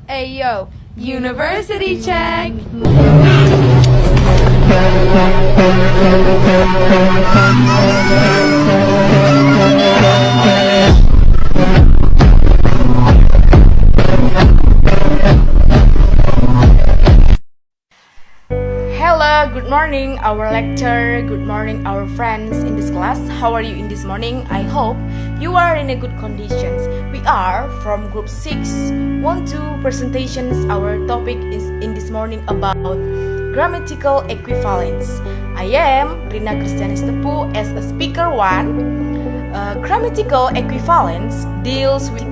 Ayo, University Check! Hello, good morning our lecturer, good morning our friends in this class. How are you in this morning? I hope you are in a good conditions. We are from group 6, 1-2 presentations. Our topic is in this morning about grammatical equivalence. I am Rina Kristianis Tepu as a speaker 1. Grammatical equivalence deals with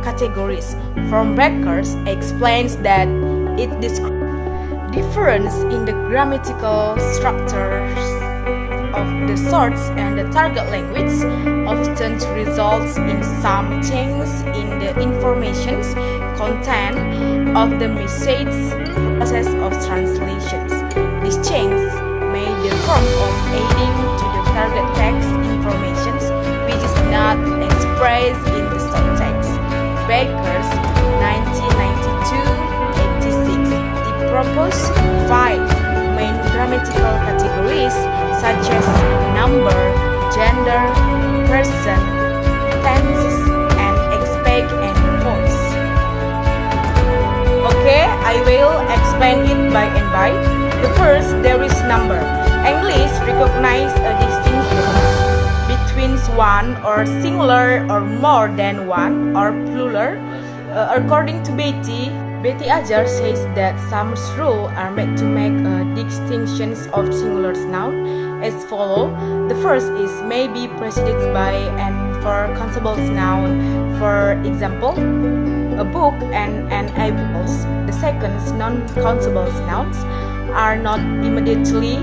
categories. From Beckers explains that it describes difference in the grammatical structures of the source and the target language often results in some changes in the information's content of the message process of translations. This change may the form of adding to the target text information which is not expressed in the subtext. Baker's 1992-86 proposed 5 main grammatical categories such as number, gender, person, tenses, and aspect and voice. Okay, I will explain it by and by. The first, there is number. English recognize a distinction between one or singular or more than one or plural. According to Betty Ajar says that some rules are made to make distinctions of singular noun as follow. The first is may be preceded by and for countable noun. For example, a book and an eyeballs. The second, non-countable nouns are not immediately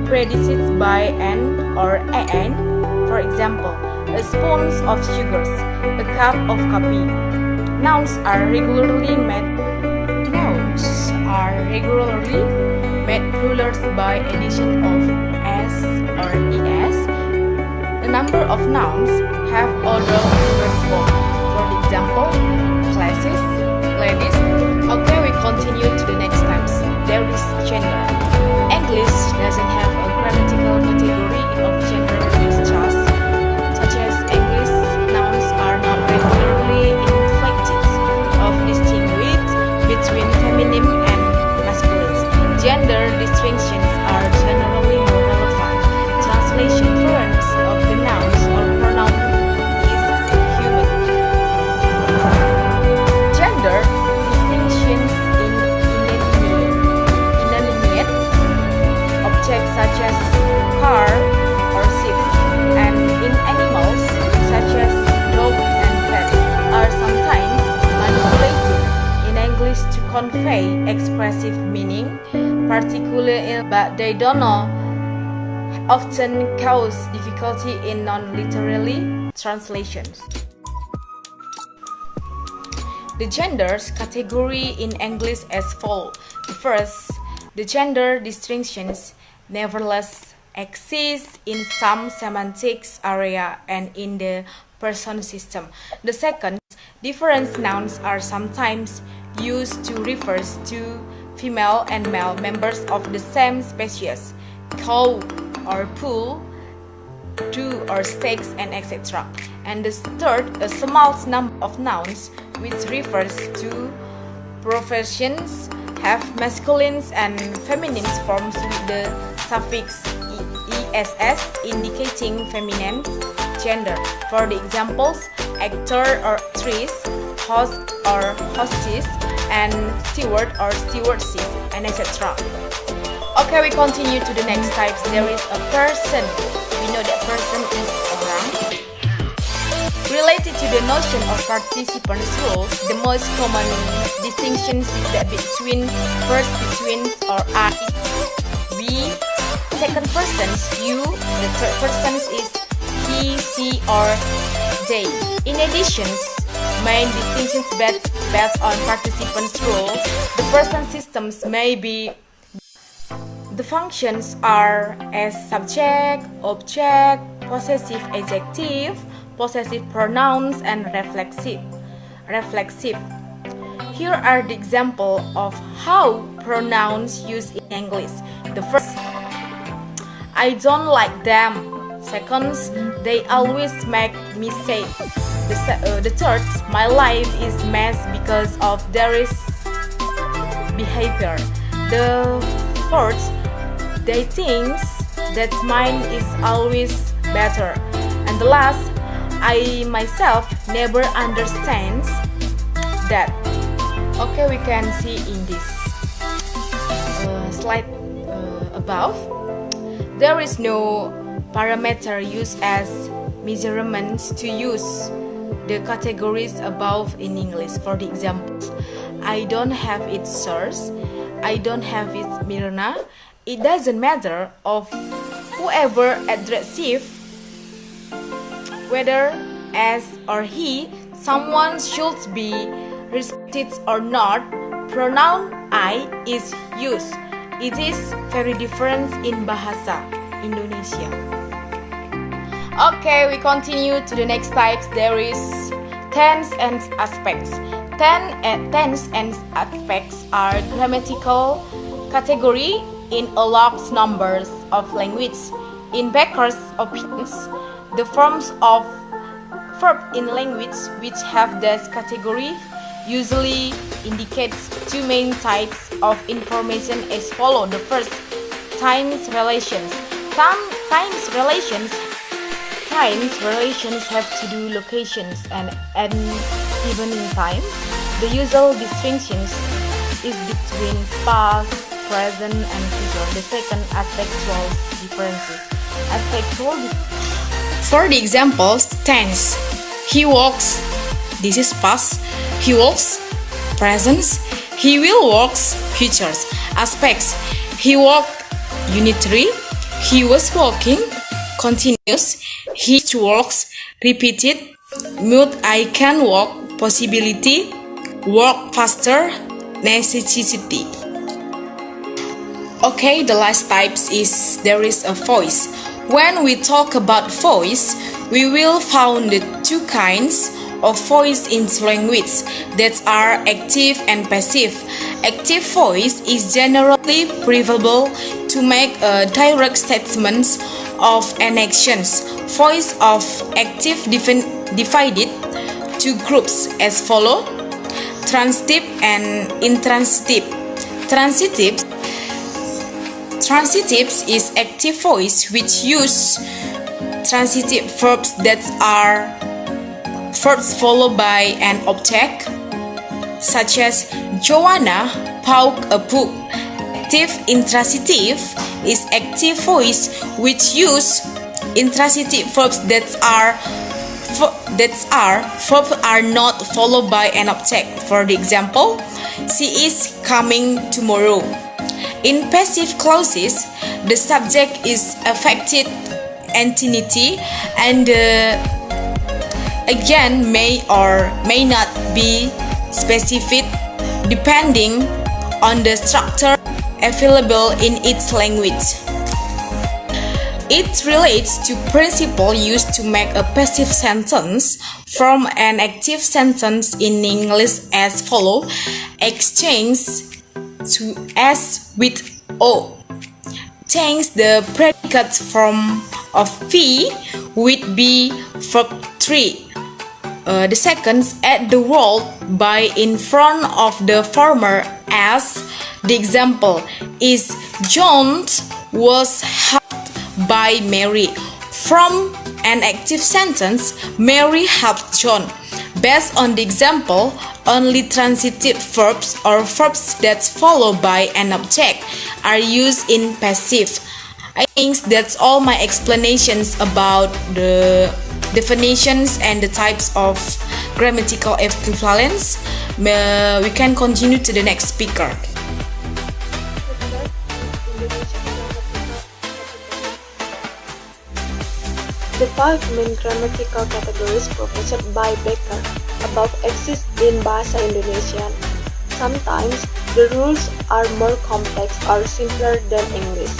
preceded by an or an. For example, a spoon of sugars, a cup of coffee. Nouns are regularly made plurals by addition of s or es. A number of nouns have other reverse form. For example, classes, ladies. Okay, we continue to the next times. There is gender. English doesn't have a grammatical category of gender discharge, such as English nouns are not regularly inflected of distinguish between feminine and masculine. Gender distinctions are generally more relevant. Translation forms of the nouns or pronoun is human. Gender distinctions in inanimate objects such as car or ship, and in animals such as dog and cat are sometimes manipulated in English to convey expressive meaning, particularly, but they don't know, often cause difficulty in non-literary translations. The genders category in English as follows. The first, the gender distinctions nevertheless exist in some semantics area and in the person system. The second, different nouns are sometimes used to refer to female and male members of the same species, cow or pool, do or stakes, and etc. And the third, a small number of nouns which refers to professions have masculine and feminine forms with the suffix ess indicating feminine gender. For the examples, actor or actress, host or hostess, and steward or stewardess, and etc. Okay, we continue to the next types. There is a person. We know that person is orang. Related to the notion of participants rules, the most common distinctions is that between first, between, or I, we. Second persons, you. The third persons is he, she, or they. In addition, main distinctions based on participants rule, the person systems may be. The functions are as subject, object, possessive adjective, possessive pronouns, and reflexive. Here are the example of how pronouns used in English. The first, I don't like them. Second, they always make me sad. The third, my life is mess because of their behavior. The fourth, they think that mine is always better. And the last, I myself never understand that. Okay, we can see in this slide above, there is no parameter used as measurements to use the categories above in English. For the examples, I don't have it source, I don't have it Mirna. It doesn't matter of whoever addressive, whether as or he, someone should be respected or not. Pronoun I is used. It is very different in Bahasa Indonesia. Okay, we continue to the next types. There is tense and aspects. Tense and aspects are grammatical category in a large numbers of language. In Becker's opinions, the forms of verb in language which have this category usually indicates two main types of information as follow. The first, times relations. Times relations have to do locations and even in time. The usual distinctions is between past, present, and future. The second, aspectual differences. For the examples, tense. He walks. This is past. He walks. Present. He will walks. Futures. Aspects. He walked. Unitary. He was walking. Continuous. He walks. Repeated. Mood. I can walk. Possibility. Walk faster. Necessity. Okay, the last types is there is a voice. When we talk about voice, we will find the two kinds of voice in language that are active and passive. Active voice is generally preferable to make direct statements of an actions. Voice of active divided to groups as follow: transitive and intransitive. Transitives is active voice which use transitive verbs that are verbs followed by an object, such as Joanna bought a book. Active intransitive is active voice which use intransitive verbs that are not followed by an object. For the example, she is coming tomorrow. In passive clauses, the subject is affected entity and again may or may not be specific depending on the structure available in its language. It relates to principle used to make a passive sentence from an active sentence in English as follow: exchange to S with O. Change the predicate form of V with B verb 3. The second, add the word by in front of the former as. The example is John was helped by Mary. From an active sentence, Mary helped John. Based on the example, only transitive verbs or verbs that follow by an object are used in passive. I think that's all my explanations about the definitions and the types of grammatical equivalence. We can continue to the next speaker. The five main grammatical categories proposed by Becker above exist in Bahasa Indonesia. Sometimes the rules are more complex or simpler than English.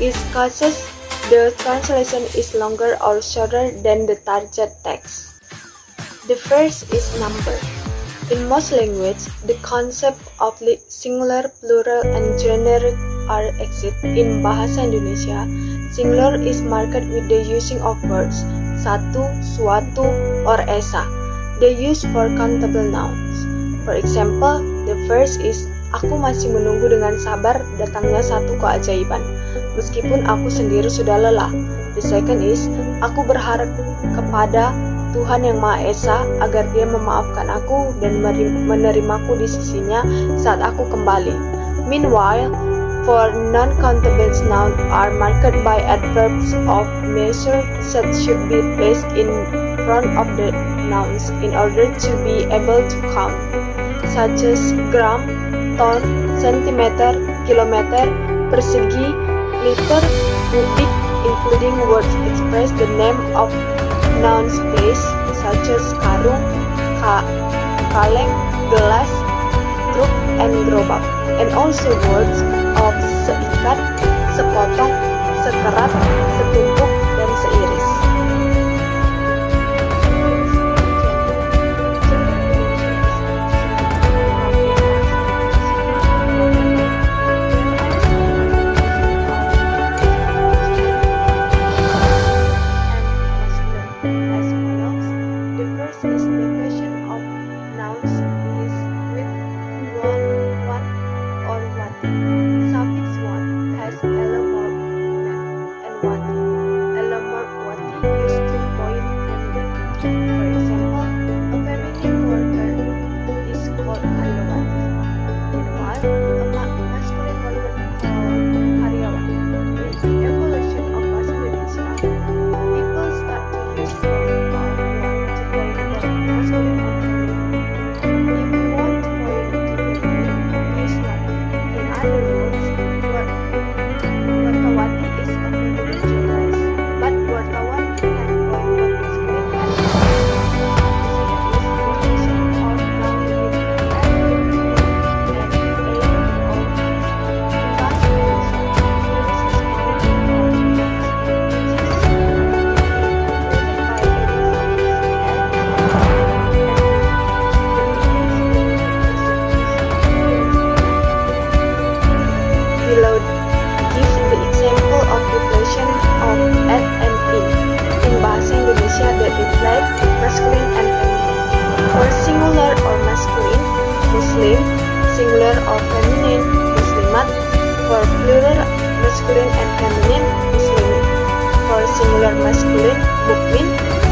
In cases, the translation is longer or shorter than the target text. The first is number. In most languages, the concept of singular, plural, and generic are exist. In bahasa Indonesia, singular is marked with the using of words satu, suatu, or esa. They use for countable nouns. For example, the first is aku masih menunggu dengan sabar datangnya satu keajaiban, meskipun aku sendiri sudah lelah. The second is aku berharap kepada Tuhan yang Maha Esa agar Dia memaafkan aku dan menerimaku di sisinya saat aku kembali. Meanwhile, for non-countable nouns are marked by adverbs of measure that should be placed in front of the nouns in order to be able to count, such as gram, ton, centimeter, kilometer, persegi, liter, kubik, including words express the name of nouns place such as karung, kaleng, gelas, truk, and gerobak, and also words of seikat, sepotong, sekerat, setumpuk, dan seiris. Singular or feminine, muslimat. For plural, masculine and feminine, muslimin. For singular masculine, mukmin.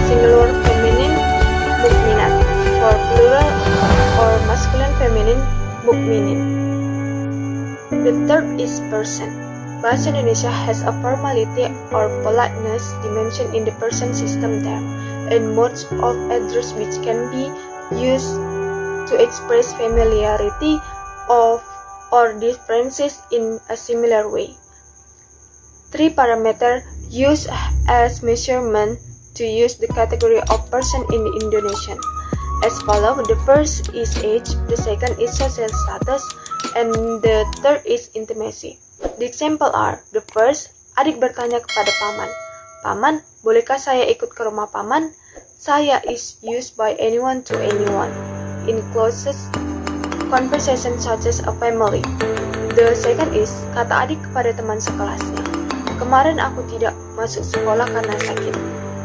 Singular feminine, mukminat. For plural or masculine feminine, mukminin. The third is person. Bahasa Indonesia has a formality or politeness dimension in the person system term, and modes of address which can be used to express familiarity of or differences in a similar way. 3 parameters used as measurement to use the category of person in Indonesian as follows. The first is age, the second is social status, and the third is intimacy. The example are: the first, adik bertanya kepada paman, "Paman, bolehkah saya ikut ke rumah paman?" Saya is used by anyone to anyone in closest conversation such as a family. The second is, kata adik kepada teman sekelasnya, "Kemarin aku tidak masuk sekolah karena sakit."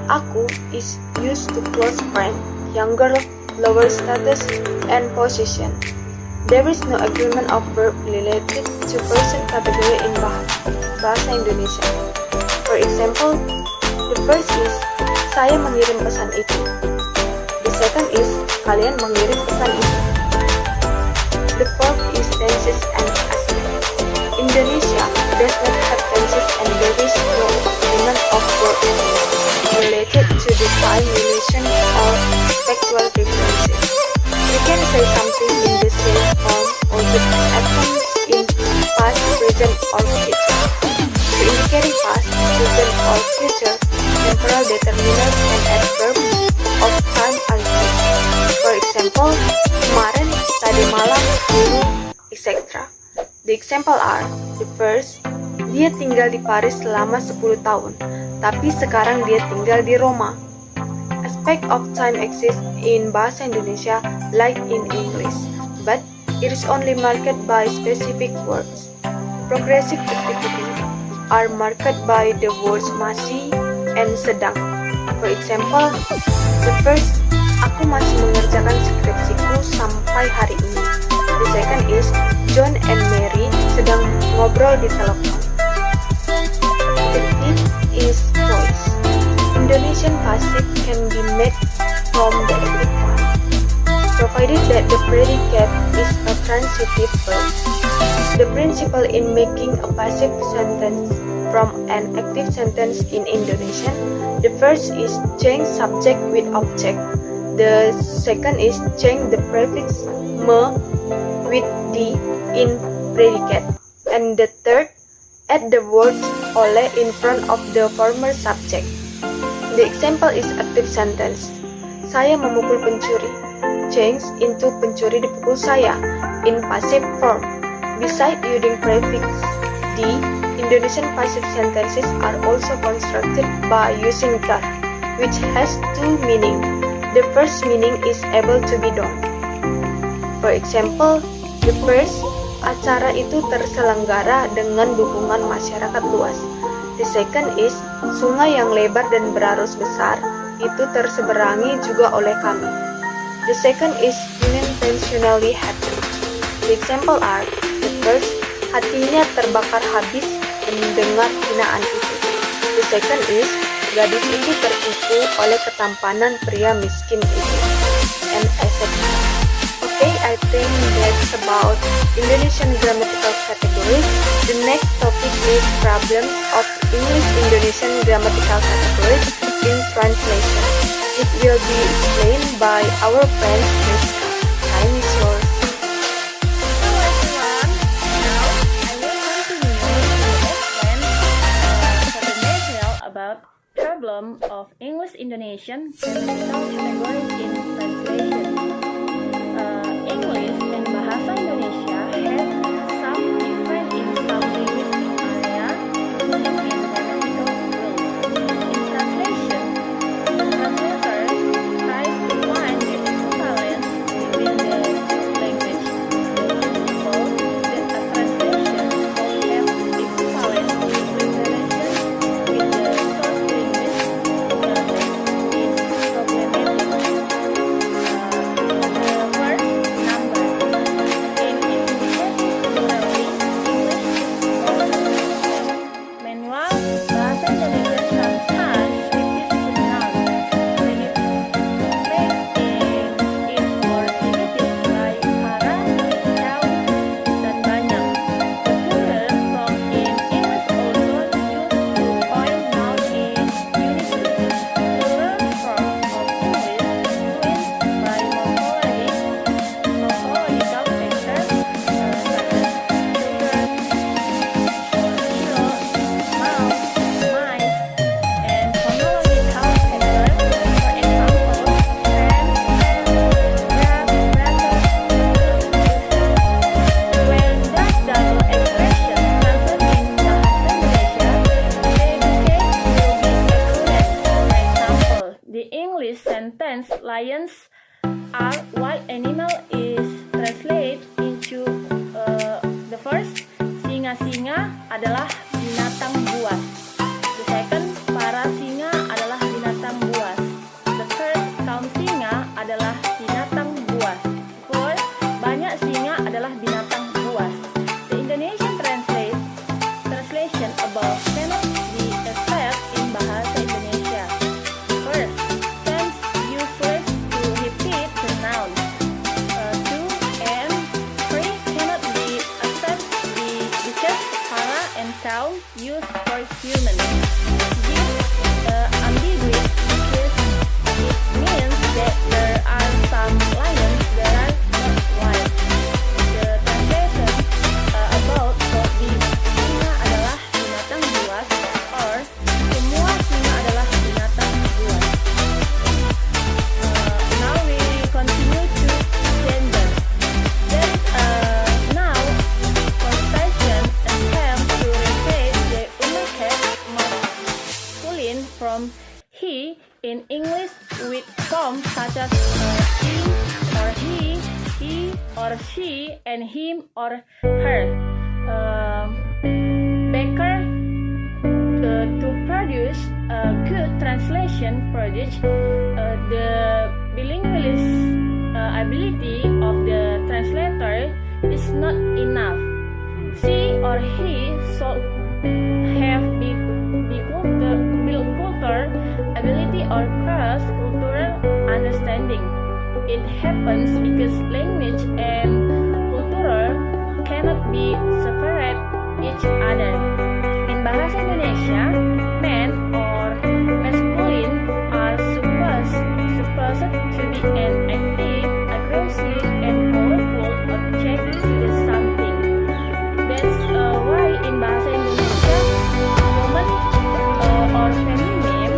Aku is used to close friend, younger, lower status, and position. There is no agreement of verb related to person category in bahasa Indonesia. For example, the first is, saya mengirim pesan itu. The second is, kalian mengirim pesan itu. The fourth is tenses and aspects. Indonesia does not have tenses and there is no agreement of verb related to the time relation or spectral differences. We can say something in the same form or with actions in past, present, or future. To indicate past, present, or future, temporal determiners and adverbs of time are used. For example, kemarin, tadi malam, dulu, etc. The example are: the first, dia tinggal di Paris selama 10 tahun, tapi sekarang dia tinggal di Roma. A aspect of time exists in Bahasa Indonesia like in English, but it is only marked by specific words. Progressive activity are marked by the words masih and sedang. For example, the first, aku masih mengerjakan skripsiku sampai hari ini. The second is, John and Mary sedang ngobrol di telepon. The fifth is choice. Indonesian passive can be made from the active one, provided that the predicate is a transitive verb. The principle in making a passive sentence from an active sentence in Indonesian, the first is change subject with object. The second is change the prefix me with di in predicate. And the third, add the words oleh in front of the former subject. The example is active sentence. Saya memukul pencuri. Change into pencuri dipukul saya in passive form. Besides using prefix di, Indonesian passive sentences are also constructed by using dar, which has two meanings. The first meaning is able to be done. For example, the first, acara itu terselenggara dengan dukungan masyarakat luas. The second is, sungai yang lebar dan berarus besar itu terseberangi juga oleh kami. The second is unintentionally happen. The example are, the first, hatinya terbakar habis mendengar hinaan itu. The second is, gadis itu tertipu oleh ketampanan pria miskin itu. And etc. Okay, I think that's about Indonesian grammatical categories. The next topic is problems of English-Indonesian grammatical categories in translation. It will be explained by our friend Rizka. Time is yours. Hello everyone. Now I will continue to explain the material about problem of English-Indonesian grammatical categories in translation. English and Bahasa Indonesia have some different in some linguistic area, including in grammatical rules. In translation, the translator tries to find the equivalence between the two languages. The principle that a translation will have equivalence between the relations with the source language is problematic. Lions are wild animal is translated into the first, singa-singa adalah binatang buas. The second, para singa adalah binatang buas. The third, kaum singa adalah binatang buas. Fourth, banyak singa adalah binatang buas. The Indonesian translation above cannot be accepted in Bahasa Indonesia. First, seems useless to and him or her. Baker, to produce a good translation project, the bilingualist ability of the translator is not enough. She or he should have bicultural ability or cross-cultural understanding. It happens because language and culture cannot be separate each other. In Bahasa Indonesia, men or masculine are supposed to be an active, aggressive, and powerful object to the something. That's why in Bahasa Indonesia, woman or feminine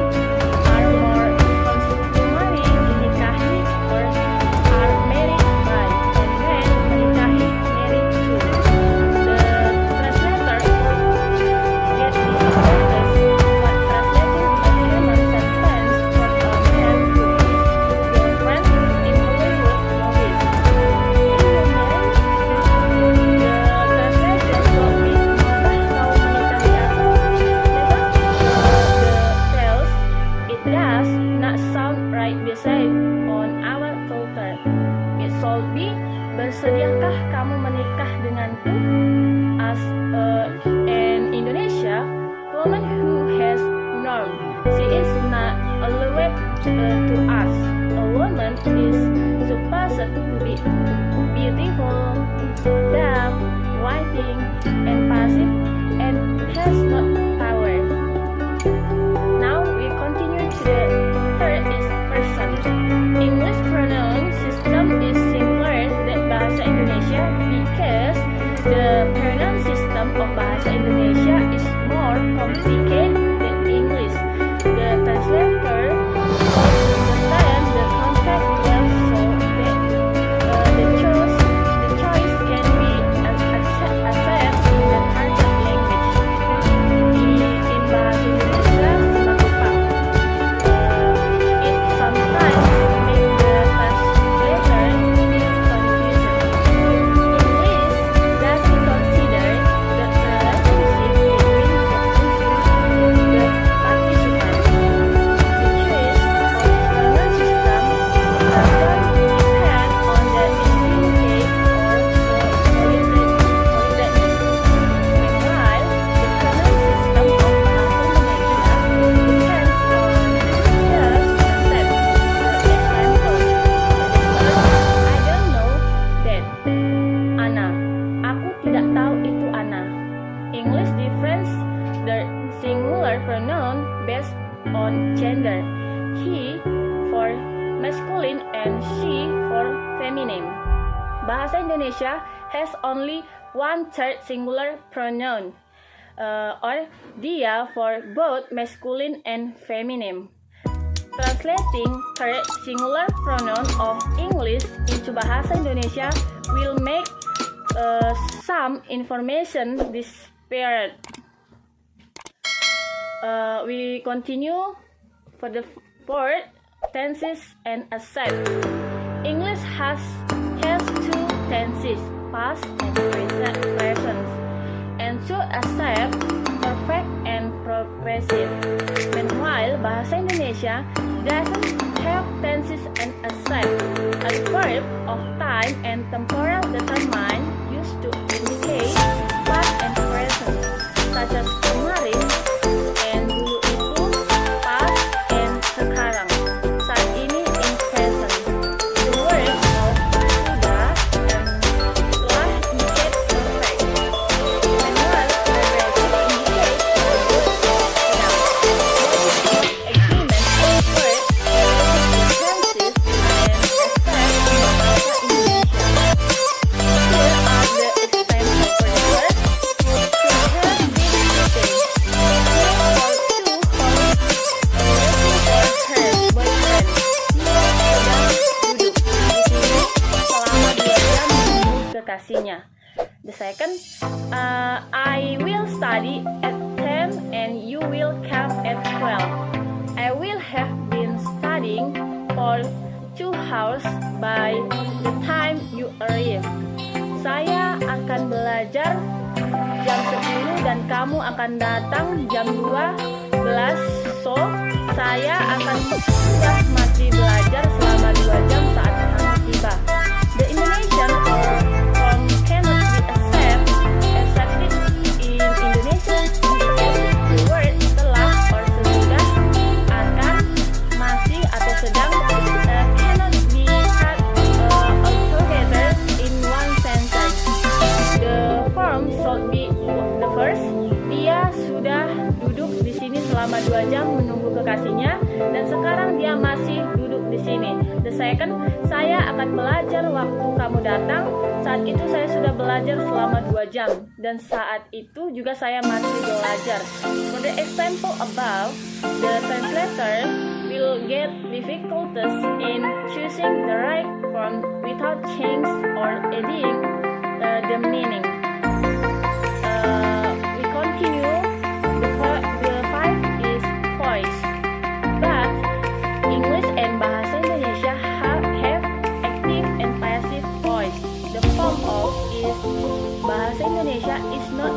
are more customary dinikahi or are married by, and men menikahi married to. The translator get this notice when translating a German sentence from a man to his girlfriend in Hollywood movies. The translation should be "Maukah kau menikahi aku?" The tells it does not sound right beside on our culture. It should be "Bersediakah kamu menikah denganku?" As in Indonesia, woman who has norm, she is not allured to us. A woman is supposed to be beautiful, dumb, waiting, and passive, and has not power. Now we continue to the third person. English pronoun system is simpler than Bahasa Indonesia because the pronoun system of Bahasa Indonesia is more complicated than English. The translator should understand the context well so that the choice can be assessed in the target language. In Bahasa Indonesia, semakupa. It sometimes makes the translator feel confused. English doesn't consider the relationship between the participants. The choice of pronoun system doesn't depend on the indicate or the politeness. Meanwhile, the pronoun system of Bahasa Indonesia depends on just accept the example. I don't know that. Ana. Aku tidak tahu itu Ana. English difference the singular pronoun based on gender. He for masculine and she for feminine. Bahasa Indonesia has only one-third singular pronoun, or dia for both masculine and feminine. Translating third singular pronoun of English into Bahasa Indonesia will make some information disparate. We continue for the fourth, tenses and accepts. English has two tenses, past and present, and to accept perfect and progressive. Meanwhile, Bahasa Indonesia doesn't have tenses and accept. A verb of time and temporal determined used to indicate past and present, such as kemarin and dulu itu, past and sekarang, saat ini in present. The word of sudah and telah indicate perfect. Meanwhile, progressive indicate now. Agreement of word, tenses, and accept in Bahasa Indonesia. Here are the examples for the word to have been written. Here for to hold, waiting for her boyfriend. Dia sedang duduk di sini selama 2 jam menunggu kekasihnya. The second, I will study at 10 and you will come at 12. I will have been studying for 2 hours by the time you arrive. saya akan belajar jam 10 dan kamu akan datang jam 12. So, saya akan sudah mati belajar selama 2 jam saat kamu tiba. The Indonesian form cannot be accepted in Indonesia because the word setelah or sesudah, akan, masih atau sedang cannot be had altogether in one sentence. The form should be the first. Dia sudah duduk di sini selama 2 jam menunggu kekasihnya dan sekarang dia masih duduk di sini. The second, saya akan belajar waktu kamu datang. Saat itu saya sudah belajar selama 2 jam dan saat itu juga saya masih belajar. For the example above, the translator will get difficulties in choosing the right form without change or adding the meaning. We continue. The five is voice. But English and Bahasa Indonesia have active and passive voice. The form of is Bahasa Indonesia is not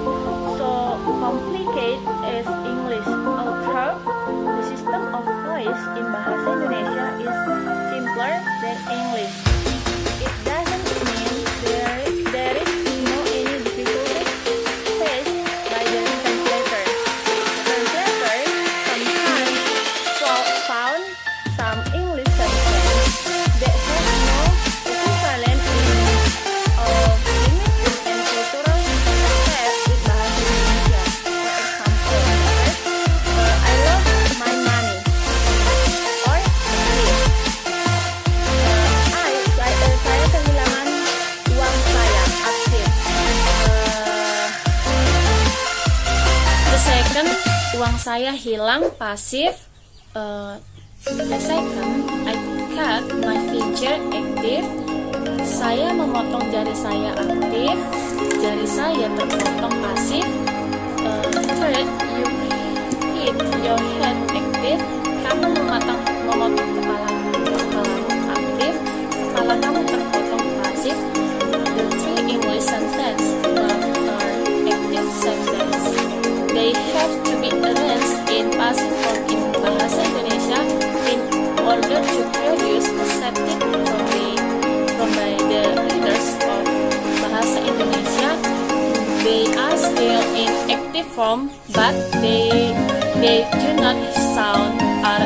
so complicated as English. Although the system of voice in Bahasa Indonesia is simpler than English, it doesn't mean there is no any difficulty faced by the translator. The translator sometimes found some English sentences that have no equivalent in linguistic and cultural aspects with Bahasa Indonesia. For example, I lost my money or leave. Saya kehilangan uang saya, aktif. The second, uang saya hilang, pasif. The second, I cut my finger, active. Saya memotong jari saya, aktif. Jari saya terpotong, pasif. Third, you hit your head, active. Kamu memotong kepalamu, aktif. Kepala kamu terpotong, pasif. The three English sentence above are active sentence. They have to be arranged in passive form in Bahasa Indonesia in order to produce accepted from by the readers of Bahasa Indonesia. They are still in active form, but they do not sound or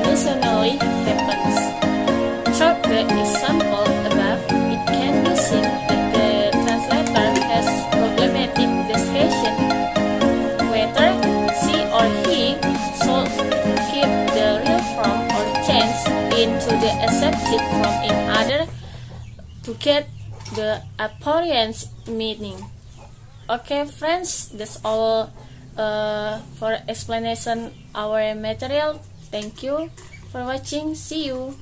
unusually happens. Through the example above, it can be seen that the translator has problematic discussion whether she or he should keep the real form or change into the accepted form in order to get the apparent meaning. Okay, friends, that's all for explanation our material. Thank you for watching. See you.